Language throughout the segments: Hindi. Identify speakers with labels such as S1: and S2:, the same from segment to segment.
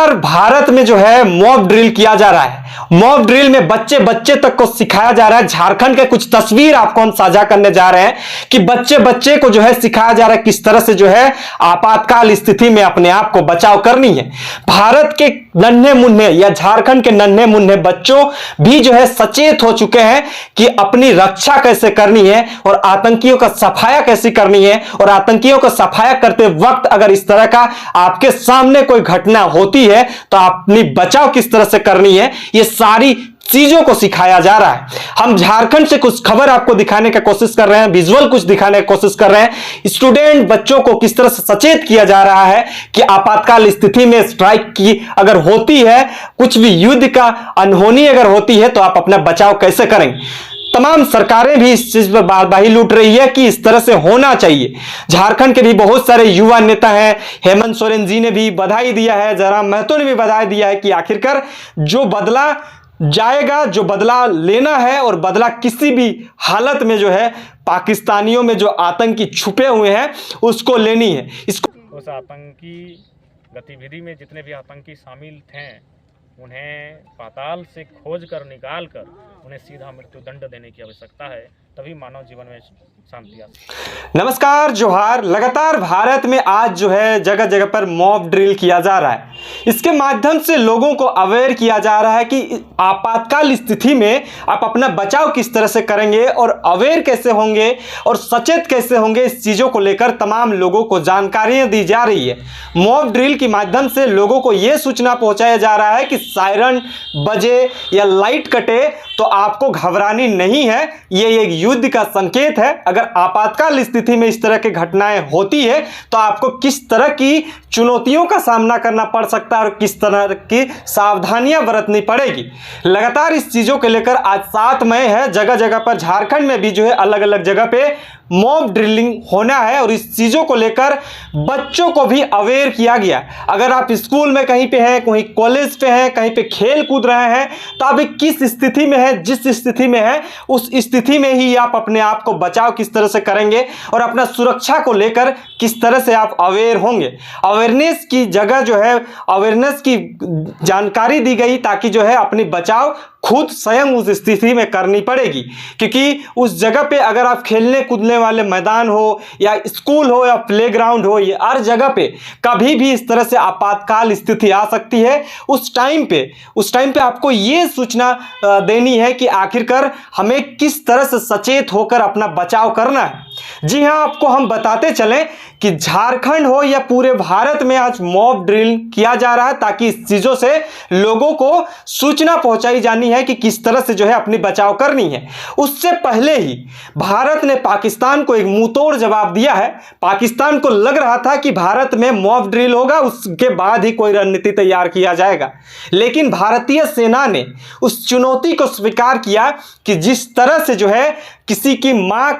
S1: लगातार भारत में जो है मॉब ड्रिल किया जा रहा है। मॉब ड्रिल में बच्चे बच्चे तक को सिखाया जा रहा है। झारखंड के कुछ तस्वीर आपको हम साझा करने जा रहे हैं कि बच्चे बच्चे को जो है सिखाया जा रहा है किस तरह से जो है आपातकाल स्थिति में अपने आप को बचाव करनी है। भारत के नन्हे मुन्ने या झारखंड के नन्हे मुन्ने बच्चों भी जो है सचेत हो चुके हैं कि अपनी रक्षा कैसे करनी है और आतंकियों का सफाया कैसे करनी है। और आतंकियों का सफाया करते वक्त अगर इस तरह का आपके सामने कोई घटना होती है तो अपनी बचाव किस तरह से करनी है, ये सारी चीजों को सिखाया जा रहा है। हम झारखंड से कुछ खबर आपको दिखाने की कोशिश कर रहे हैं, विजुअल कुछ दिखाने की कोशिश कर रहे हैं। स्टूडेंट बच्चों को किस तरह से सचेत किया जा रहा है कि आपातकाल स्थिति में स्ट्राइक की अगर होती है, कुछ भी युद्ध का अनहोनी अगर होती है तो आप अपना बचाव कैसे करेंगे। तमाम सरकारें भी इस चीज पर बाही लूट रही है कि इस तरह से होना चाहिए। झारखंड के भी बहुत सारे युवा नेता हैं। हेमंत सोरेन जी ने भी बधाई दिया है, जयराम महतो ने भी बधाई दिया है कि आखिरकार जो बदला जाएगा, जो बदला लेना है और बदला किसी भी हालत में जो है पाकिस्तानियों में जो आतंकी छुपे हुए हैं उसको लेनी है। इसको
S2: उस आतंकी गतिविधि में जितने भी आतंकी शामिल थे उन्हें पाताल से खोज कर निकाल कर उन्हें सीधा मृत्युदंड देने की आवश्यकता है, तभी मानव जीवन में शांति आ सकती है।
S1: नमस्कार, जोहार। लगातार भारत में आज जो है जगह जगह पर मॉब ड्रिल किया जा रहा है। इसके माध्यम से लोगों को अवेयर किया जा रहा है कि आपातकाल स्थिति में आप अपना बचाव किस तरह से करेंगे और अवेयर कैसे होंगे और सचेत कैसे होंगे। इस चीज़ों को लेकर तमाम लोगों को जानकारियां दी जा रही है। मॉब ड्रिल के माध्यम से लोगों को यह सूचना पहुंचाया जा रहा है कि सायरन बजे या लाइट कटे तो आपको घबरानी नहीं है, ये एक युद्ध का संकेत है। अगर आपातकाल स्थिति में इस तरह की घटनाएं होती है तो आपको किस तरह की चुनौतियों का सामना करना पड़ सकता है और किस तरह की सावधानियां बरतनी पड़ेगी। लगातार इस चीज़ों को लेकर आज 7 मई है, जगह जगह पर झारखंड में भी जो है अलग अलग जगह पे मॉब ड्रिलिंग होना है और इस चीज़ों को लेकर बच्चों को भी अवेयर किया गया। अगर आप स्कूल में कहीं पे हैं, कहीं कॉलेज पे हैं, कहीं पे खेल कूद रहे हैं तो अभी किस स्थिति में है, जिस स्थिति में है उस स्थिति में ही आप अपने आप को बचाव किस तरह से करेंगे और अपना सुरक्षा को लेकर किस तरह से आप अवेयर होंगे। अवेयरनेस की जगह जो है अवेयरनेस की जानकारी दी गई ताकि जो है अपनी बचाव खुद स्वयं उस स्थिति में करनी पड़ेगी। क्योंकि उस जगह पे अगर आप खेलने कूदने वाले मैदान हो या स्कूल हो या प्लेग्राउंड हो, ये हर जगह पे कभी भी इस तरह से आपातकाल स्थिति आ सकती है। उस टाइम पे आपको ये सूचना देनी है कि आखिरकार हमें किस तरह से सचेत होकर अपना बचाव करना है। जी हाँ, आपको हम बताते चलें कि झारखंड हो या पूरे भारत में आज मॉब ड्रिल किया जा रहा है ताकि इस चीज़ों से लोगों को सूचना पहुंचाई जानी है कि किस तरह से जो है अपनी बचाव करनी है। उससे पहले ही भारत ने पाकिस्तान को एक मुंहतोड़ जवाब दिया है। पाकिस्तान को लग रहा था कि भारत में मॉब ड्रिल होगा, उसके बाद ही कोई रणनीति तैयार किया जाएगा, लेकिन भारतीय सेना ने उस चुनौती को स्वीकार किया कि जिस तरह से जो है किसी की मां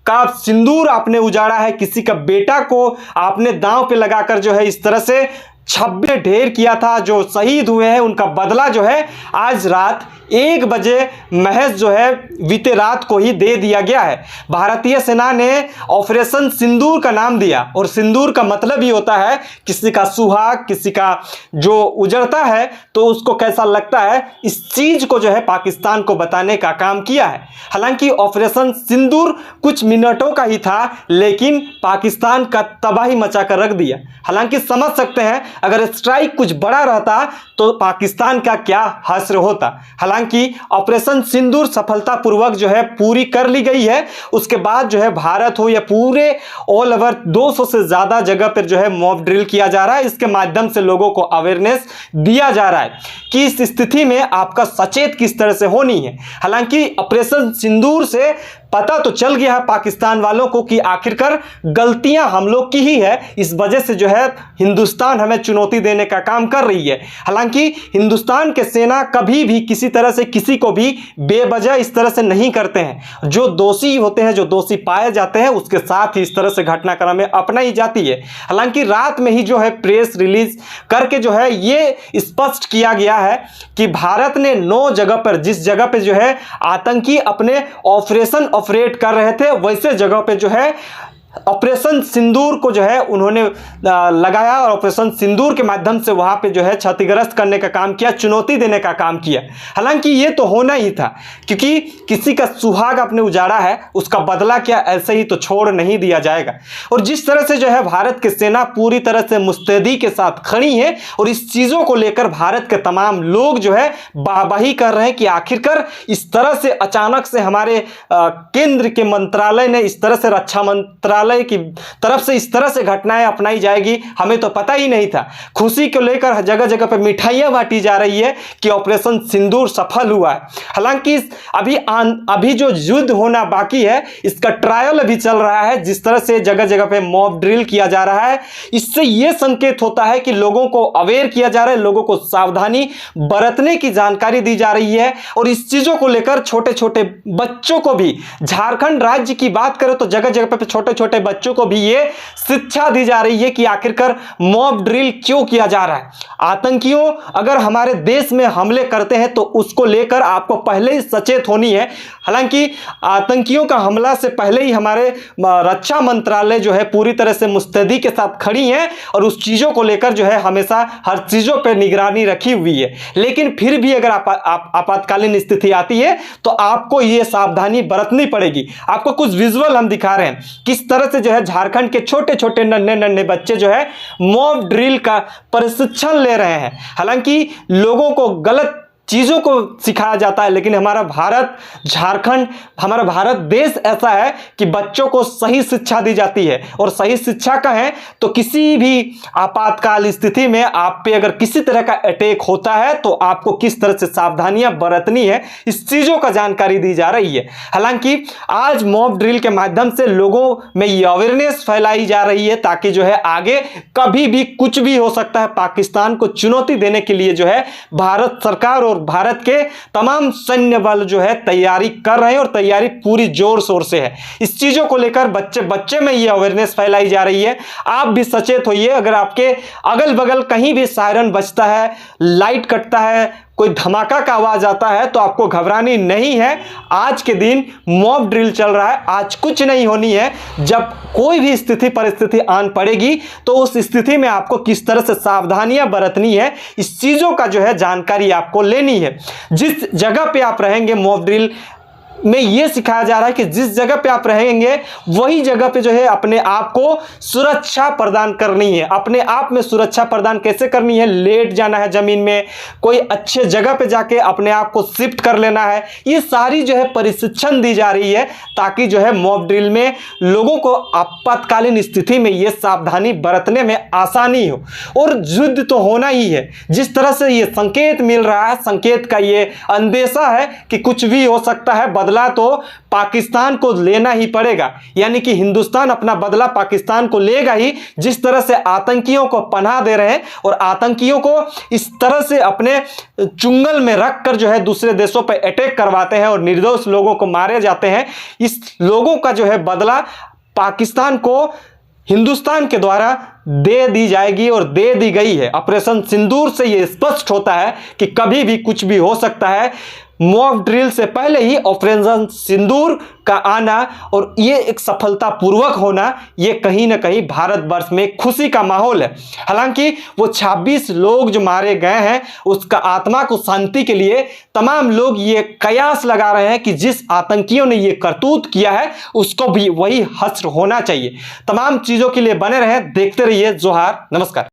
S1: का सिंदूर आपने उजाड़ा है, किसी का बेटा को आपने दांव पे लगाकर जो है इस तरह से 26 ढेर किया था, जो शहीद हुए हैं उनका बदला जो है आज रात 1 बजे महज जो है बीते रात को ही दे दिया गया है। भारतीय सेना ने ऑपरेशन सिंदूर का नाम दिया और सिंदूर का मतलब ही होता है किसी का सुहाग, किसी का जो उजड़ता है तो उसको कैसा लगता है, इस चीज को जो है पाकिस्तान को बताने का काम किया है। हालांकि ऑपरेशन सिंदूर कुछ मिनटों का ही था लेकिन पाकिस्तान का तबाही मचा कर रख दिया। हालांकि समझ सकते हैं अगर स्ट्राइक कुछ बड़ा रहता तो पाकिस्तान का क्या हश्र होता। हालांकि ऑपरेशन सिंदूर सफलतापूर्वक जो है पूरी कर ली गई है। उसके बाद जो है भारत हो या पूरे ऑल ओवर 200 से ज़्यादा जगह पर जो है मॉब ड्रिल किया जा रहा है। इसके माध्यम से लोगों को अवेयरनेस दिया जा रहा है कि इस स्थिति में आपका सचेत किस तरह से होनी है। हालांकि ऑपरेशन सिंदूर से पता तो चल गया है पाकिस्तान वालों को कि आखिरकार गलतियां हम लोग की ही है, इस वजह से जो है हिंदुस्तान हमें चुनौती देने का काम कर रही है। हालांकि हिंदुस्तान के सेना कभी भी किसी तरह से किसी को भी बेवजह इस तरह से नहीं करते हैं। जो दोषी होते हैं, जो दोषी पाए जाते हैं, उसके साथ ही इस तरह से घटनाक्रम में अपनाई जाती है। हालांकि रात में ही जो है प्रेस रिलीज करके जो है ये स्पष्ट किया गया है कि भारत ने 9 जगह पर, जिस जगह पर जो है आतंकी अपने ऑपरेशन ऑपरेट कर रहे थे, वैसे जगह पे जो है ऑपरेशन सिंदूर को जो है उन्होंने लगाया और ऑपरेशन सिंदूर के माध्यम से वहाँ पे जो है क्षतिग्रस्त करने का काम किया, चुनौती देने का काम किया। हालांकि ये तो होना ही था, क्योंकि किसी का सुहाग आपने उजाड़ा है, उसका बदला क्या ऐसे ही तो छोड़ नहीं दिया जाएगा। और जिस तरह से जो है भारत की सेना पूरी तरह से मुस्तैदी के साथ खड़ी है और इस चीज़ों को लेकर भारत के तमाम लोग जो है वाहवाही कर रहे हैं कि आखिरकार इस तरह से अचानक से हमारे केंद्र के मंत्रालय ने इस तरह से, रक्षा मंत्रालय की तरफ से इस तरह से घटनाएं अपनाई जाएगी, हमें तो पता ही नहीं था। खुशी को लेकर जगह जगह पर मिठाइयां बांटी जा रही है कि ऑपरेशन सिंदूर सफल हुआ है। हालांकि अभी जो युद्ध होना बाकी है, इसका ट्रायल अभी चल रहा है। जिस तरह से जगह जगह पे मॉब ड्रिल किया जा रहा है, इससे यह संकेत होता है कि लोगों को अवेयर किया जा रहा है, लोगों को सावधानी बरतने की जानकारी दी जा रही है। और इस चीजों को लेकर छोटे छोटे बच्चों को भी, झारखंड राज्य की बात करें तो जगह जगह पे छोटे छोटे बच्चों को भी ये शिक्षा दी जा रही है कि आखिरकार मॉब ड्रिल क्यों किया जा रहा है। आतंकियों अगर हमारे देश में हमले करते हैं तो उसको लेकर आपको पहले ही सचेत होनी है। हालांकि आतंकियों का हमला से पहले ही हमारे रक्षा मंत्रालय जो है पूरी तरह से मुस्तैदी के साथ खड़ी है और उस चीज़ों को लेकर जो है हमेशा हर चीज़ों पर निगरानी रखी हुई है। लेकिन फिर भी अगर आपातकालीन स्थिति आती है तो आपको ये सावधानी बरतनी पड़ेगी। आपको कुछ विजुअल हम दिखा रहे हैं किस तरह से जो है झारखंड के छोटे छोटे नन्हे नन्हे बच्चे जो है मॉब ड्रिल का प्रशिक्षण ले रहे हैं। हालांकि लोगों को गलत चीज़ों को सिखाया जाता है, लेकिन हमारा भारत, झारखंड, हमारा भारत देश ऐसा है कि बच्चों को सही शिक्षा दी जाती है। और सही शिक्षा का है तो किसी भी आपातकाल स्थिति में आप पे अगर किसी तरह का अटैक होता है तो आपको किस तरह से सावधानियां बरतनी है, इस चीज़ों का जानकारी दी जा रही है। हालांकि आज मॉब ड्रिल के माध्यम से लोगों में ये अवेयरनेस फैलाई जा रही है ताकि जो है आगे कभी भी कुछ भी हो सकता है। पाकिस्तान को चुनौती देने के लिए जो है भारत सरकार और भारत के तमाम सैन्य बल जो है तैयारी कर रहे हैं और तैयारी पूरी जोर शोर से है। इस चीजों को लेकर बच्चे में ये अवेयरनेस फैलाई जा रही है। आप भी सचेत होइए। अगर आपके अगल बगल कहीं भी सायरन बजता है, लाइट कटता है, कोई धमाका का आवाज आता है तो आपको घबरानी नहीं है। आज के दिन मॉब ड्रिल चल रहा है, आज कुछ नहीं होनी है। जब कोई भी स्थिति परिस्थिति आन पड़ेगी तो उस स्थिति में आपको किस तरह से सावधानियां बरतनी है, इस चीज़ों का जो है जानकारी आपको लेनी है। जिस जगह पे आप रहेंगे मॉब ड्रिल में ये सिखाया जा रहा है कि जिस जगह पे आप रहेंगे वही जगह पे जो है अपने आप को सुरक्षा प्रदान करनी है। अपने आप में सुरक्षा प्रदान कैसे करनी है? लेट जाना है ज़मीन में, कोई अच्छे जगह पे जाके अपने आप को शिफ्ट कर लेना है। ये सारी जो है प्रशिक्षण दी जा रही है ताकि जो है मॉब ड्रिल में लोगों को आपातकालीन स्थिति में ये सावधानी बरतने में आसानी हो। और युद्ध तो होना ही है। जिस तरह से ये संकेत मिल रहा है, संकेत का ये अंदेशा है कि कुछ भी हो सकता है, बदला तो पाकिस्तान को लेना ही पड़ेगा। यानी कि हिंदुस्तान अपना बदला पाकिस्तान को लेगा ही। जिस तरह से आतंकियों को पनाह दे रहे हैं और आतंकियों को इस तरह से अपने चुंगल में रखकर जो है दूसरे देशों पर अटैक करवाते हैं और निर्दोष लोगों को मारे जाते हैं, इस लोगों का जो है बदला पाकिस्तान को हिंदुस्तान के द्वारा दे दी जाएगी और दे दी गई है। ऑपरेशन सिंदूर से यह स्पष्ट होता है कि कभी भी कुछ भी हो सकता है। मॉब ड्रिल से पहले ही ऑपरेशन सिंदूर का आना और ये एक सफलतापूर्वक होना, ये कहीं ना कहीं भारतवर्ष में खुशी का माहौल है। हालांकि वो 26 लोग जो मारे गए हैं उसका आत्मा को शांति के लिए तमाम लोग ये कयास लगा रहे हैं कि जिस आतंकियों ने ये करतूत किया है उसको भी वही हश्र होना चाहिए। तमाम चीज़ों के लिए बने रहें, देखते रहिए जोहार, नमस्कार।